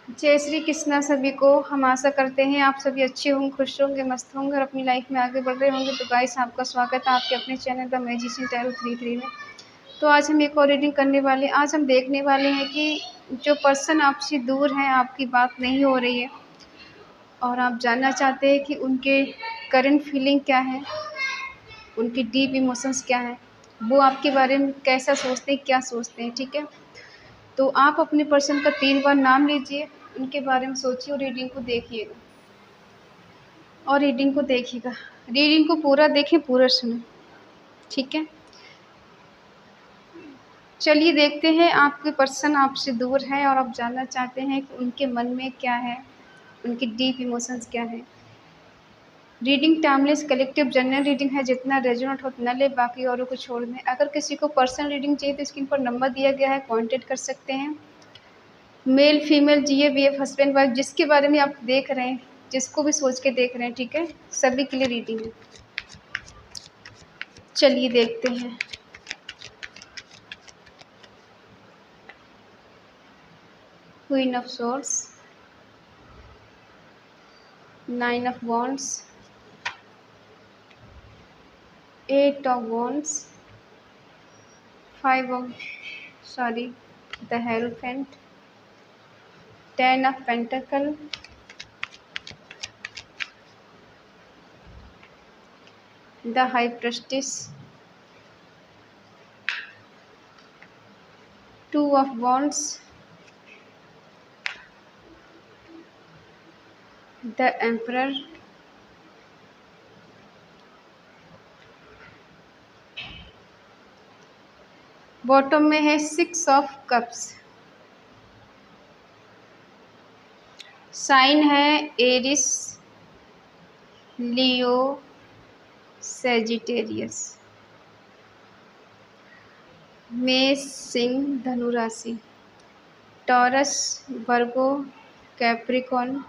जय श्री कृष्णा सभी को। हम आशा करते हैं आप सभी अच्छे होंगे, खुश होंगे, मस्त होंगे और अपनी लाइफ में आगे बढ़ रहे होंगे। तो गाइस, आपका स्वागत है आपके अपने चैनल द मैजिशियन टैरो 33 में। तो आज हम एक और रीडिंग करने वाले हैं। आज हम देखने वाले हैं कि जो पर्सन आपसे दूर हैं, आपकी बात नहीं हो रही है और आप जानना चाहते हैं कि उनके करंट फीलिंग क्या है, उनकी डीप इमोशंस क्या है, वो आपके बारे में कैसा सोचते हैं, क्या सोचते हैं। ठीक है, तो आप अपने पर्सन का 3 बार नाम लीजिए, उनके बारे में सोचिए और रीडिंग को देखिएगा। रीडिंग को पूरा देखें, पूरा सुनें। ठीक है, चलिए देखते हैं। आपके पर्सन आपसे दूर है और आप जानना चाहते हैं कि उनके मन में क्या है, उनकी डीप इमोशंस क्या है। Reading timeless collective general reading है। जितना रेजोनेट हो उतना ले, बाकी औरों को छोड़ दें। अगर किसी को पर्सनल रीडिंग चाहिए तो स्क्रीन पर नंबर दिया गया है, कॉन्टेक्ट कर सकते हैं। Male female GA BF husband wife जिसके बारे में आप देख रहे हैं, जिसको भी सोच के देख रहे हैं, ठीक है, सभी के लिए रीडिंग है। चलिए देखते हैं। Queen of swords, 9 of wands, 8 of wands, the hierophant, 10 of pentacle, the high priestess, 2 of wands, the emperor, bottom में है 6 ऑफ कप्स। साइन है एरिस, लियो, सेजिटेरियस। मेष, सिंह, धनु राशि। टॉरस, वर्गो, कैप्रिकॉर्न,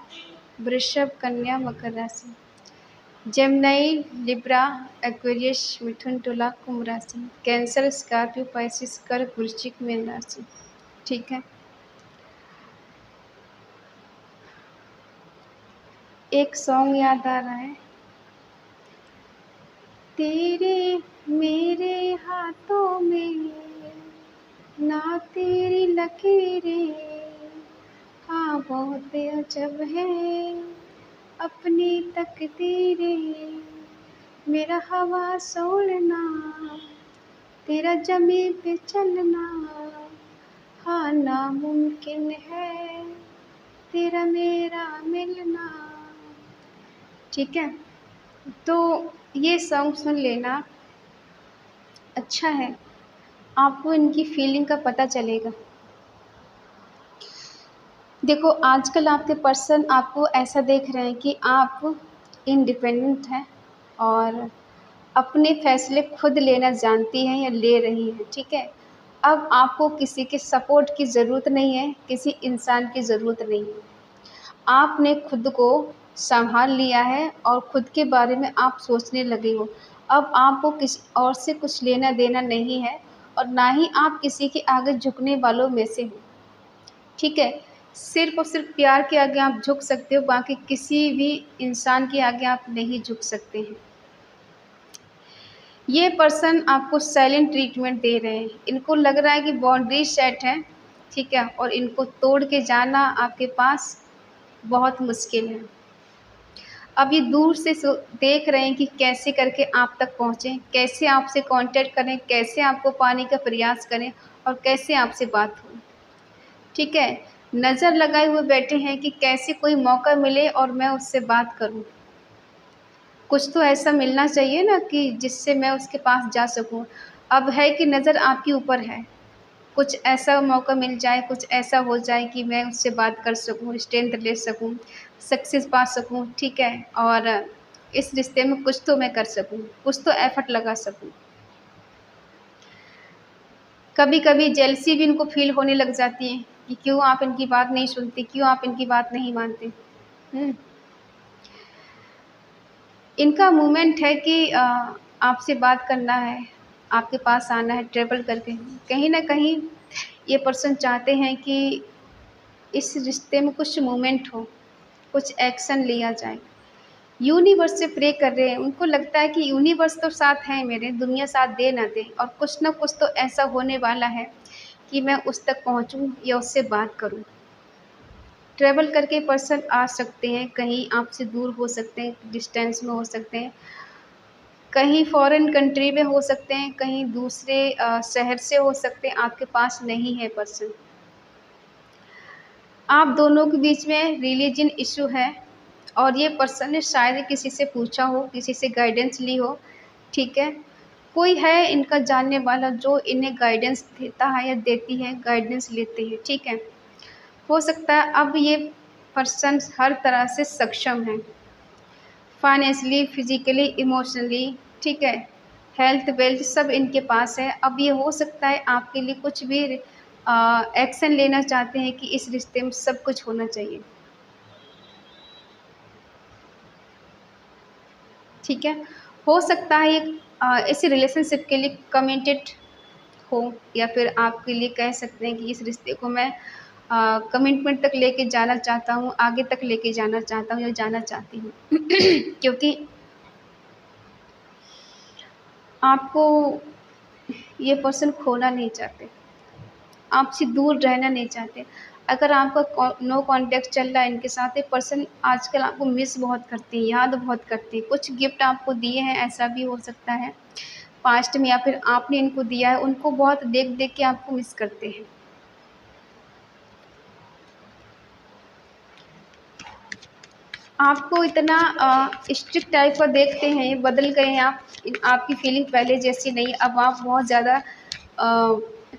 वृषभ, कन्या, मकर राशि। जेमिनी, लिब्रा, एक्वेरियस, मिथुन, तुला, कुंभ राशि। कैंसर, स्कॉर्पियो, पाइसिस, कर्क, वृश्चिक, मीन राशि। ठीक है, एक सॉन्ग याद आ रहा है। तेरे मेरे हाथों में ना तेरी लकीरें, हाँ बहुत अजब है अपनी तकदीरें। मेरा हवा सोलना, तेरा जमी पे चलना, हाँ नामुमकिन है तेरा मेरा मिलना। ठीक है, तो ये सॉन्ग सुन लेना, अच्छा है, आपको इनकी फीलिंग का पता चलेगा। देखो, आजकल आपके पर्सन आपको ऐसा देख रहे हैं कि आप इंडिपेंडेंट हैं और अपने फैसले खुद लेना जानती हैं या ले रही हैं। ठीक है, अब आपको किसी के सपोर्ट की ज़रूरत नहीं है, किसी इंसान की ज़रूरत नहीं है। आपने खुद को संभाल लिया है और खुद के बारे में आप सोचने लगे हो। अब आपको किसी और से कुछ लेना देना नहीं है और ना ही आप किसी के आगे झुकने वालों में से हो। ठीक है, सिर्फ और सिर्फ प्यार के आगे आप झुक सकते हो, बाकी किसी भी इंसान के आगे आप नहीं झुक सकते हैं। ये पर्सन आपको साइलेंट ट्रीटमेंट दे रहे हैं। इनको लग रहा है कि बाउंड्री सेट है, ठीक है, और इनको तोड़ के जाना आपके पास बहुत मुश्किल है। अब ये दूर से देख रहे हैं कि कैसे करके आप तक पहुँचें, कैसे आपसे कांटेक्ट करें, कैसे आपको पाने का प्रयास करें और कैसे आपसे बात हो। ठीक है, नज़र लगाए हुए बैठे हैं कि कैसे कोई मौका मिले और मैं उससे बात करूं। कुछ तो ऐसा मिलना चाहिए ना कि जिससे मैं उसके पास जा सकूं। अब है कि नज़र आपके ऊपर है, कुछ ऐसा मौका मिल जाए, कुछ ऐसा हो जाए कि मैं उससे बात कर सकूं, स्ट्रेंथ ले सकूं, सक्सेस पा सकूं। ठीक है, और इस रिश्ते में कुछ तो मैं कर सकूं, कुछ तो एफर्ट लगा सकूं। कभी कभी जेलसी भी इनको फील होने लग जाती है कि क्यों आप इनकी बात नहीं सुनते, क्यों आप इनकी बात नहीं मानते। इनका मूवमेंट है कि आपसे बात करना है, आपके पास आना है ट्रैवल करके। कहीं ना कहीं ये पर्सन चाहते हैं कि इस रिश्ते में कुछ मूवमेंट हो, कुछ एक्शन लिया जाए। यूनिवर्स से प्रे कर रहे हैं, उनको लगता है कि यूनिवर्स तो साथ है मेरे, दुनिया साथ दे ना दे, और कुछ ना कुछ तो ऐसा होने वाला है कि मैं उस तक पहुँचूँ या उससे बात करूँ। ट्रैवल करके पर्सन आ सकते हैं, कहीं आपसे दूर हो सकते हैं, डिस्टेंस में हो सकते हैं, कहीं फॉरेन कंट्री में हो सकते हैं, कहीं दूसरे शहर से हो सकते हैं, आपके पास नहीं है पर्सन। आप दोनों के बीच में रिलीजन इशू है, और ये पर्सन ने शायद किसी से पूछा हो, किसी से गाइडेंस ली हो, ठीक है? कोई है इनका जानने वाला जो इन्हें गाइडेंस देता है या देती है, गाइडेंस लेते हैं, ठीक है? हो सकता है अब ये पर्सन हर तरह से सक्षम है, फाइनेंशियली, फिजिकली, इमोशनली, ठीक है? हेल्थ, वेल्थ सब इनके पास है। अब ये हो सकता है आपके लिए कुछ भी एक्शन लेना चाहते हैं कि इस रिश्ते में सब कुछ होना चाहिए, ठीक है? हो सकता है ये इस रिलेशनशिप के लिए कमिटेड हो, या फिर आपके लिए कह सकते हैं कि इस रिश्ते को मैं कमिटमेंट तक लेके जाना चाहता हूँ, आगे तक लेके जाना चाहता हूँ या जाना चाहती हूँ। क्योंकि आपको ये पर्सन खोना नहीं चाहते, आपसे दूर रहना नहीं चाहते। अगर आपका नो कांटेक्ट चल रहा है इनके साथ, ये पर्सन आजकल आपको मिस बहुत करते हैं, याद बहुत करते हैं। कुछ गिफ्ट आपको दिए हैं, ऐसा भी हो सकता है पास्ट में, या फिर आपने इनको दिया है, उनको बहुत देख देख के आपको मिस करते हैं। आपको इतना स्ट्रिक्ट टाइप का देखते हैं, बदल गए हैं आप, आपकी फीलिंग पहले जैसी नहीं, अब आप बहुत ज़्यादा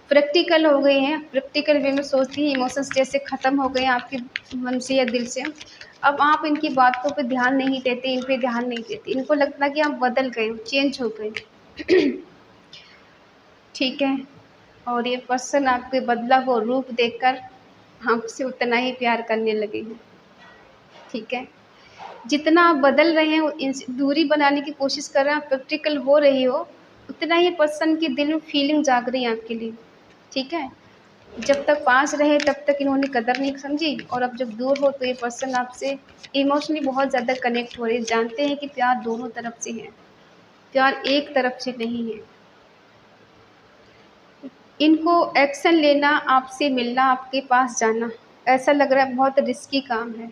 प्रैक्टिकल हो गए हैं, प्रैक्टिकल वे में सोचती हैं, इमोशंस जैसे ख़त्म हो गए हैं आपके मन से या दिल से। अब आप इनकी बातों पे ध्यान नहीं देते, इन पे ध्यान नहीं देते, इनको लगता है कि आप बदल गए हो, चेंज हो गए। ठीक है? और ये पर्सन आपके बदला हुआ रूप देखकर आपसे उतना ही प्यार करने लगे हैं, ठीक है? जितना आप बदल रहे हैं, इनसे दूरी बनाने की कोशिश कर रहे हैं, आप प्रैक्टिकल हो रही हो, उतना ही पर्सन के दिल में फीलिंग जाग रही है आपके लिए, ठीक है? जब तक पास रहे तब तक इन्होंने कदर नहीं समझी, और अब जब दूर हो तो ये पर्सन आपसे इमोशनली बहुत ज़्यादा कनेक्ट हो रहे हैं, जानते हैं कि प्यार दोनों तरफ से है, प्यार एक तरफ से नहीं है। इनको एक्शन लेना, आपसे मिलना, आपके पास जाना, ऐसा लग रहा है बहुत रिस्की काम है।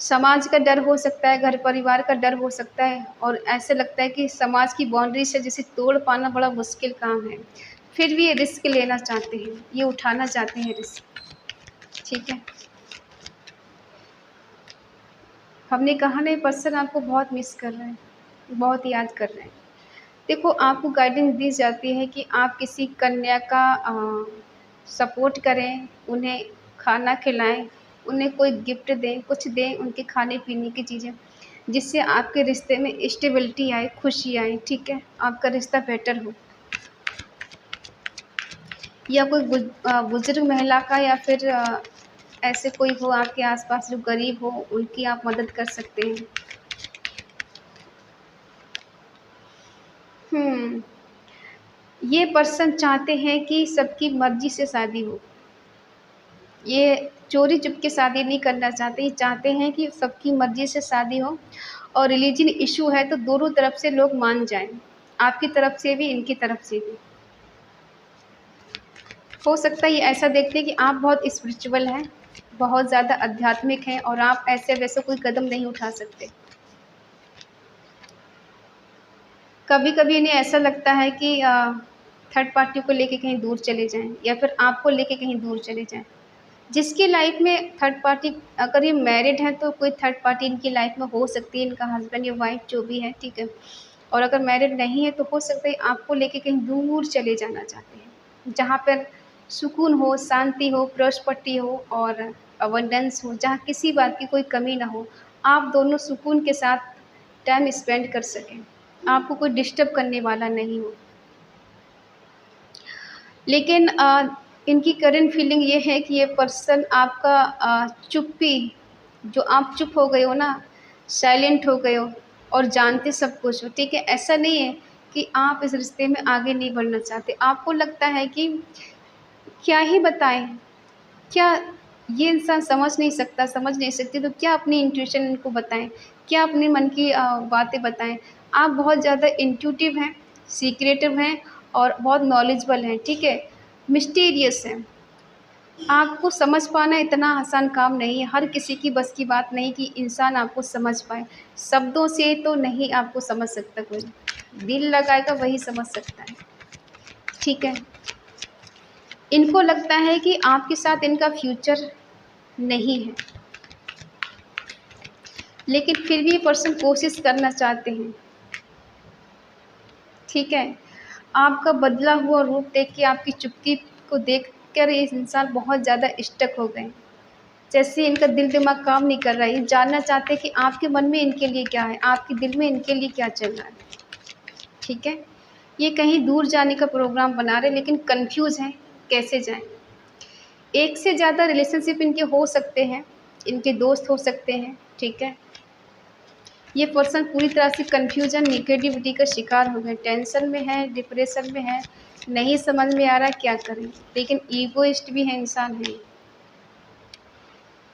समाज का डर हो सकता है, घर परिवार का डर हो सकता है, और ऐसे लगता है कि समाज की बाउंड्री से जिसे तोड़ पाना बड़ा मुश्किल काम है। फिर भी ये रिस्क लेना चाहते हैं, ये उठाना चाहते हैं रिस्क, ठीक है? हमने कहा ना, ये पर्सन आपको बहुत मिस कर रहे हैं, बहुत याद कर रहे हैं। देखो, आपको गाइडेंस दी जाती है कि आप किसी कन्या का सपोर्ट करें, उन्हें खाना खिलाएँ, उन्हें कोई गिफ्ट दें, कुछ दें, उनके खाने-पीने की चीज़ें, जिससे आपके रिश्ते में स्टेबिलिटी आए, खुशी आए, ठीक है? आपका रिश्ता बेटर हो। या कोई बुज़ुर्ग महिला का, या फिर ऐसे कोई हो आपके आस-पास जो गरीब हो, उनकी आप मदद कर सकते हैं। हुँ। ये पर्सन चाहते हैं कि सबकी मर्ज़ी से शादी हो। ये चोरी-चुपके शादी नहीं करना चाहते, ये चाहते हैं कि सबकी मर्ज़ी से शादी हो, और रिलीजन इश्यू है तो दोनों तरफ से लोग मान जाएँ, आपकी तरफ से भी, इनकी तरफ से भी। हो सकता है ये ऐसा देखते हैं कि आप बहुत स्पिरिचुअल हैं, बहुत ज़्यादा आध्यात्मिक हैं, और आप ऐसे-वैसे कोई कदम नहीं उठा सकते। कभी-कभी इन्हें ऐसा लगता है कि थर्ड पार्टी को लेके कहीं दूर चले जाएँ, या फिर आपको लेके कहीं दूर चले जाएँ। जिसकी लाइफ में थर्ड पार्टी, अगर ये मैरिड हैं तो कोई थर्ड पार्टी इनकी लाइफ में हो सकती है, इनका हस्बैंड या वाइफ जो भी है, ठीक है? और अगर मैरिड नहीं है तो हो सकता है आपको लेके कहीं दूर चले जाना चाहते हैं, जहाँ पर सुकून हो, शांति हो, प्रॉस्पेरिटी हो और अबंडेंस हो, जहाँ किसी बात की कोई कमी ना हो। आप दोनों सुकून के साथ टाइम स्पेंड कर सकें, आपको कोई डिस्टर्ब करने वाला नहीं हो। लेकिन इनकी करंट फीलिंग ये है कि ये पर्सन आपका चुप्पी, जो आप चुप हो गए हो ना, साइलेंट हो गए हो और जानते सब कुछ हो, ठीक है? ऐसा नहीं है कि आप इस रिश्ते में आगे नहीं बढ़ना चाहते। आपको लगता है कि क्या ही बताएँ, क्या ये इंसान समझ नहीं सकता, समझ नहीं सकती, तो क्या अपनी इंट्यूशन इनको बताएँ? क्या अपने मन की बातें बताएँ? आप बहुत ज़्यादा इंट्यूटिव हैं, सीक्रेटिव हैं और बहुत नॉलेजेबल हैं, ठीक है? मिस्टीरियस हैं। आपको समझ पाना इतना आसान काम नहीं है, हर किसी की बस की बात नहीं कि इंसान आपको समझ पाए। शब्दों से तो नहीं आपको समझ सकता कोई, दिल लगाएगा वही समझ सकता है, ठीक है? इनको लगता है कि आपके साथ इनका फ्यूचर नहीं है, लेकिन फिर भी ये पर्सन कोशिश करना चाहते हैं, ठीक है? आपका बदला हुआ रूप देख के, आपकी चुप्पी को देखकर ये इंसान बहुत ज़्यादा स्टक हो गए। जैसे इनका दिल-दिमाग काम नहीं कर रहा है, ये जानना चाहते हैं कि आपके मन में इनके लिए क्या है, आपके दिल में इनके लिए क्या चल रहा है, ठीक है? ये कहीं दूर जाने का प्रोग्राम बना रहे हैं, लेकिन कन्फ्यूज़ हैं, कैसे जाएँ? एक से ज़्यादा रिलेशनशिप इनके हो सकते हैं, इनके दोस्त हो सकते हैं, ठीक है? ये पर्सन पूरी तरह से कन्फ्यूज़न, नेगेटिविटी का शिकार हो गए, टेंशन में है, डिप्रेशन में है, नहीं समझ में आ रहा क्या करें, लेकिन ईगोइस्ट भी है, इंसान है।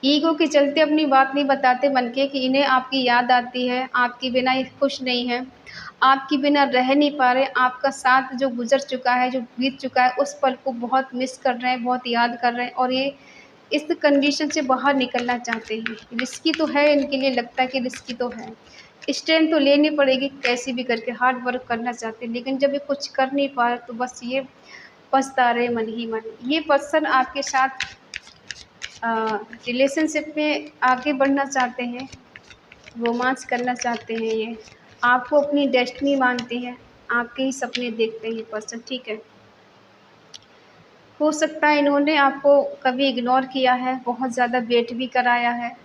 ईगो के चलते अपनी बात नहीं बताते मन के कि इन्हें आपकी याद आती है, आपके बिना ये खुश नहीं हैं, आपके बिना रह नहीं पा रहे, आपका साथ जो गुज़र चुका है, जो बीत चुका है, उस पल को बहुत मिस कर रहे हैं, बहुत याद कर रहे हैं और ये इस कंडीशन से बाहर निकलना चाहते हैं। रिस्की तो है, इनके लिए लगता है कि रिस्की तो है। स्ट्रेंथ तो लेनी पड़ेगी कैसे भी करके, हार्ड वर्क करना चाहते हैं, लेकिन जब ये कुछ कर नहीं पा रहे तो बस ये पछता रहे मन ही मन। ये पर्सन आपके साथ रिलेशनशिप में आगे बढ़ना चाहते हैं, रोमांस करना चाहते हैं ये, आपको अपनी डेस्टिनी मानते हैं, आपके ही सपने देखते हैं ये पर्सन, ठीक है? हो सकता है इन्होंने आपको कभी इग्नोर किया है, बहुत ज़्यादा वेट भी कराया है,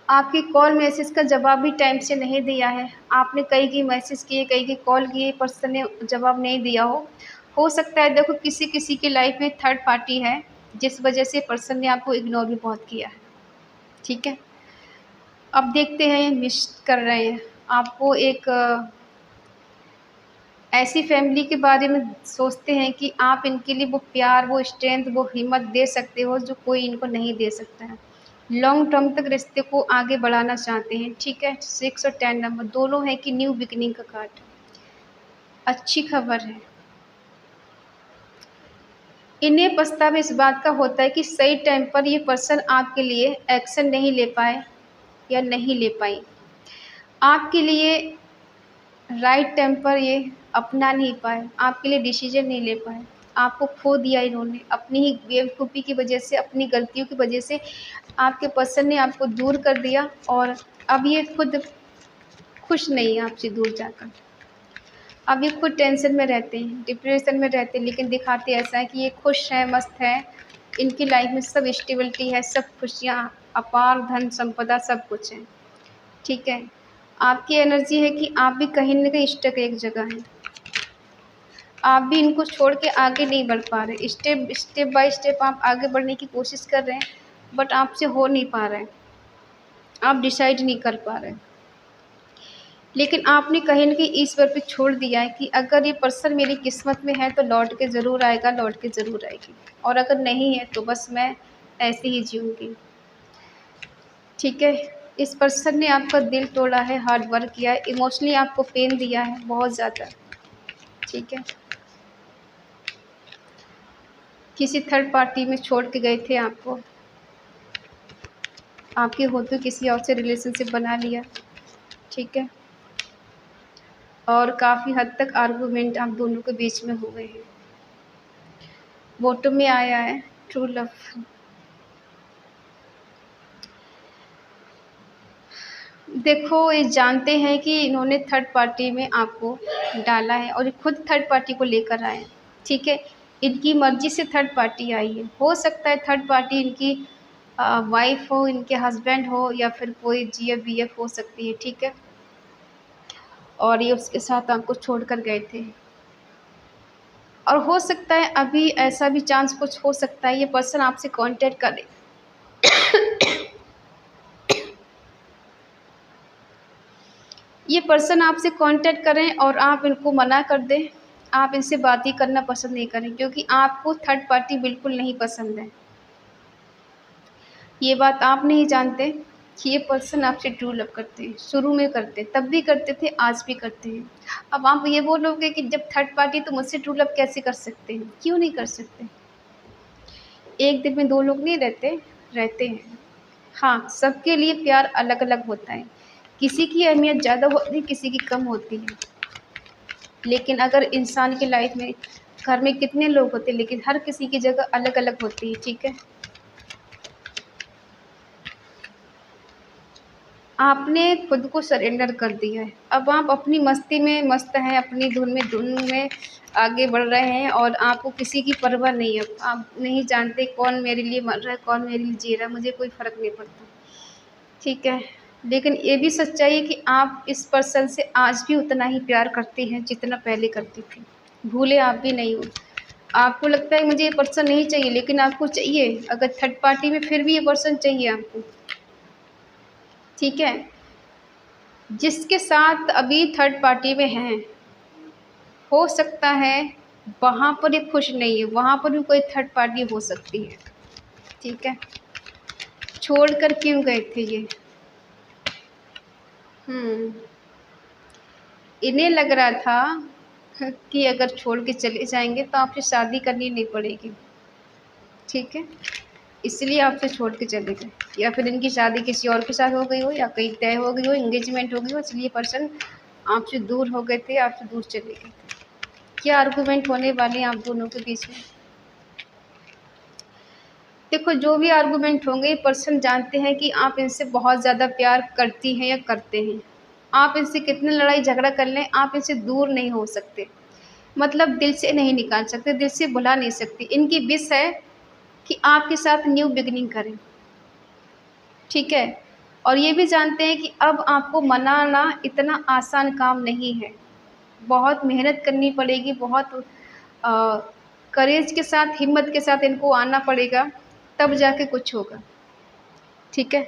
आपकी कॉल मैसेज का जवाब भी टाइम से नहीं दिया है, आपने कई की मैसेज किए, कई की कॉल किए, पर्सन ने जवाब नहीं दिया हो। हो सकता है देखो किसी-किसी की लाइफ़ में थर्ड पार्टी है, जिस वजह से पर्सन ने आपको इग्नोर भी बहुत किया है, ठीक है? अब देखते हैं ये मिस कर रहे हैं। आपको एक ऐसी फैमिली के बारे में सोचते हैं कि आप इनके लिए वो प्यार, वो स्ट्रेंथ, वो हिम्मत दे सकते हो जो कोई इनको नहीं दे सकता है। लॉन्ग टर्म तक रिश्ते को आगे बढ़ाना चाहते हैं, ठीक है? 6 और 10 नंबर दोनों है कि न्यू बिगिनिंग का कार्ड। अच्छी खबर है। इन्हें पछतावा इस बात का होता है कि सही टाइम पर ये पर्सन आपके लिए एक्शन नहीं ले पाए या नहीं ले पाई। आपके लिए राइट टाइम पर ये अपना नहीं पाए, आपके लिए डिसीज़न नहीं ले पाए, आपको खो दिया इन्होंने अपनी ही बेवकूफ़ी की वजह से, अपनी गलतियों की वजह से आपके पर्सन ने आपको दूर कर दिया और अब ये खुद खुश नहीं है आपसे दूर जाकर। अब ये खुद टेंशन में रहते हैं, डिप्रेशन में रहते हैं, लेकिन दिखाते ऐसा है कि ये खुश हैं, मस्त हैं, इनकी लाइफ़ में सब स्टेबिलिटी है, सब खुशियाँ, अपार धन संपदा सब कुछ है, ठीक है? आपकी एनर्जी है कि आप भी कहीं न कहीं स्टक एक जगह हैं। आप भी इनको छोड़ के आगे नहीं बढ़ पा रहे। स्टेप बाय स्टेप आप आगे बढ़ने की कोशिश कर रहे हैं, बट आपसे हो नहीं पा रहा है। आप डिसाइड नहीं कर पा रहे। लेकिन आपने कहीं न कहीं ईश्वर पे छोड़ दिया है कि अगर ये पर्सन मेरी किस्मत में है तो लौट के ज़रूर आएगा, लौट के ज़रूर आएगी और अगर नहीं है तो बस मैं ऐसे ही जीऊँगी। ठीक है? इस पर्सन ने आपका दिल तोड़ा है, हार्ड वर्क किया है, इमोशनली आपको पेन दिया है बहुत ज़्यादा। ठीक है? किसी थर्ड पार्टी में छोड़ के गए थे आपको। आपके होते किसी और से रिलेशनशिप बना लिया, ठीक है? और काफ़ी हद तक आर्गुमेंट आप दोनों के बीच में हो गए हैं। बॉटम में आया है ट्रू लव। देखो ये जानते हैं कि इन्होंने थर्ड पार्टी में आपको डाला है और ये खुद थर्ड पार्टी को लेकर आए हैं, ठीक है? इनकी मर्ज़ी से थर्ड पार्टी आई है। हो सकता है थर्ड पार्टी इनकी वाइफ़ हो, इनके हस्बैंड हो या फिर कोई जीएफ-बीएफ हो सकती है, ठीक है? और ये उसके साथ आपको छोड़कर गए थे। और हो सकता है अभी ऐसा भी चांस कुछ हो सकता है ये पर्सन आपसे कॉन्टैक्ट करे। ये पर्सन आपसे कॉन्टैक्ट करें और आप इनको मना कर दें, आप इनसे बात ही करना पसंद नहीं करें क्योंकि आपको थर्ड पार्टी बिल्कुल नहीं पसंद है। ये बात आप नहीं जानते कि ये पर्सन आपसे ट्रू लव करते हैं। शुरू में करते, तब भी करते थे, आज भी करते हैं। अब आप ये बोलोगे कि जब थर्ड पार्टी तो मुझसे ट्रू लव कैसे कर सकते हैं? क्यों नहीं कर सकते? एक दिल में दो लोग नहीं रहते, रहते हैं। हाँ, सबके लिए प्यार अलग-अलग होता है। किसी की अहमियत ज़्यादा होती है, किसी की कम होती है। लेकिन अगर इंसान की लाइफ में घर में कितने लोग होते हैं, लेकिन हर किसी की जगह अलग-अलग होती है, ठीक है? आपने खुद को सरेंडर कर दिया है। अब आप अपनी मस्ती में मस्त हैं, अपनी धुन में आगे बढ़ रहे हैं और आपको किसी की परवाह नहीं है। आप नहीं जानते कौन मेरे लिए मर रहा है, कौन मेरे लिए जी रहा है, मुझे कोई फ़र्क नहीं पड़ता, ठीक है? लेकिन ये भी सच्चाई है कि आप इस पर्सन से आज भी उतना ही प्यार करती हैं, जितना पहले करती थी। भूले आप भी नहीं हो। आपको लगता है मुझे ये पर्सन नहीं चाहिए, लेकिन आपको चाहिए। अगर थर्ड पार्टी में फिर भी ये पर्सन चाहिए आपको, ठीक है? जिसके साथ अभी थर्ड पार्टी में हैं, हो सकता है वहाँ पर ये खुश नहीं है, वहाँ पर भी कोई थर्ड पार्टी हो सकती है, ठीक है? छोड़कर क्यों गए थे ये? हुँ। इन्हें लग रहा था कि अगर छोड़ के चले जाएँगे तो आपसे शादी करनी नहीं पड़ेगी, ठीक है? इसलिए आपसे छोड़ के चले गए, या फिर इनकी शादी किसी और के साथ हो गई हो, या कहीं तय हो गई हो, एंगेजमेंट हो गई हो, इसलिए पर्सन आपसे दूर हो गए थे, आपसे दूर चले गए थे। क्या आर्गुमेंट होने वाले हैं आप दोनों के बीच में? देखो, जो भी आर्गुमेंट होंगे, ये पर्सन जानते हैं कि आप इनसे बहुत ज़्यादा प्यार करती हैं या करते हैं। आप इनसे कितने लड़ाई झगड़ा कर लें, आप इनसे दूर नहीं हो सकते। मतलब दिल से नहीं निकाल सकते, दिल से भुला नहीं सकते। इनकी विश है कि आपके साथ न्यू बिगिनिंग करें, ठीक है? और ये भी जानते हैं कि अब आपको मनाना इतना आसान काम नहीं है। बहुत मेहनत करनी पड़ेगी, बहुत अ, करेज के साथ, हिम्मत के साथ इनको आना पड़ेगा, तब जाके कुछ होगा, ठीक है?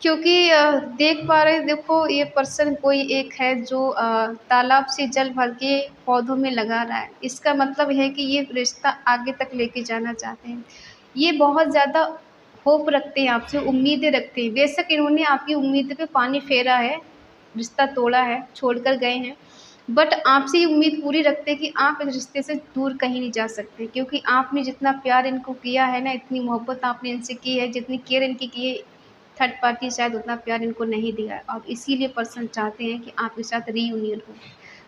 क्योंकि देख पा रहे हैं, देखो ये पर्सन कोई एक है जो तालाब से जल भर के पौधों में लगा रहा है। इसका मतलब है कि ये रिश्ता आगे तक लेके जाना चाहते हैं। ये बहुत ज़्यादा होप रखते हैं आपसे, उम्मीदें रखते हैं। बेशक इन्होंने आपकी उम्मीद पे पानी फेरा है, रिश्ता तोड़ा है, छोड़कर गए हैं, बट आपसे ये उम्मीद पूरी रखते हैं कि आप इस रिश्ते से दूर कहीं नहीं जा सकते, क्योंकि आपने जितना प्यार इनको किया है ना, इतनी मोहब्बत आपने इनसे की है, जितनी केयर इनकी की है, थर्ड पार्टी शायद उतना प्यार इनको नहीं दिया है। और इसीलिए पर्सन चाहते हैं कि आपके साथ रीयूनियन हो,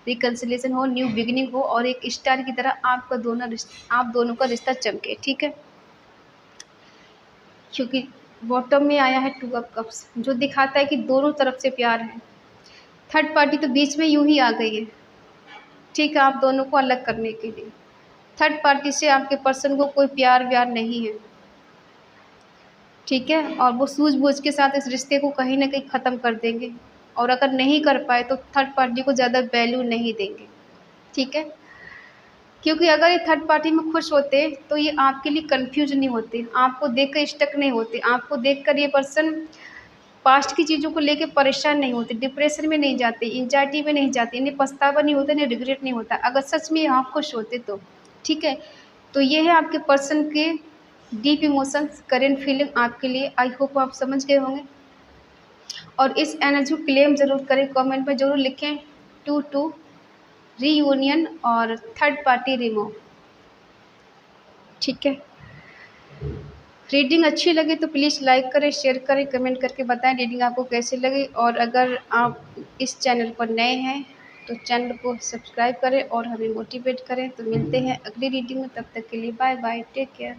रिकन्सिलिएशन हो, न्यू बिगिनिंग हो, और एक स्टार की तरह आप दोनों का रिश्ता चमके, ठीक है? क्योंकि बॉटम में आया है टू ऑफ कप्स, जो दिखाता है कि दोनों तरफ से प्यार है। थर्ड पार्टी तो बीच में यूं ही आ गई है, ठीक है, आप दोनों को अलग करने के लिए। थर्ड पार्टी से आपके पर्सन को कोई प्यार व्यार नहीं है, ठीक है? और वो सूझबूझ के साथ इस रिश्ते को कहीं न कहीं ख़त्म कर देंगे, और अगर नहीं कर पाए तो थर्ड पार्टी को ज़्यादा वैल्यू नहीं देंगे, ठीक है? क्योंकि अगर ये थर्ड पार्टी में खुश होते तो ये आपके लिए कन्फ्यूज़ नहीं होते, आपको देखकर स्टक नहीं होते, आपको देखकर ये पर्सन पास्ट की चीज़ों को लेके परेशान नहीं होते, डिप्रेशन में नहीं जाते, एंग्ज़ायटी में नहीं जाते, इन्हें पछतावा नहीं होता, इन्हें रिग्रेट नहीं होता, अगर सच में आप खुश होते तो, ठीक है? तो ये है आपके पर्सन के डीप इमोशंस, करेंट फीलिंग आपके लिए। आई होप आप समझ गए होंगे, और इस एनर्जी को क्लेम ज़रूर करें, कमेंट में ज़रूर लिखें, टू टू रीयूनियन और थर्ड पार्टी रिमूव, ठीक है? रीडिंग अच्छी लगे तो प्लीज़ लाइक करें, शेयर करें, कमेंट करके बताएं रीडिंग आपको कैसी लगी। और अगर आप इस चैनल पर नए हैं तो चैनल को सब्सक्राइब करें और हमें मोटिवेट करें। तो मिलते हैं अगली रीडिंग में, तब तक के लिए बाय बाय, टेक केयर।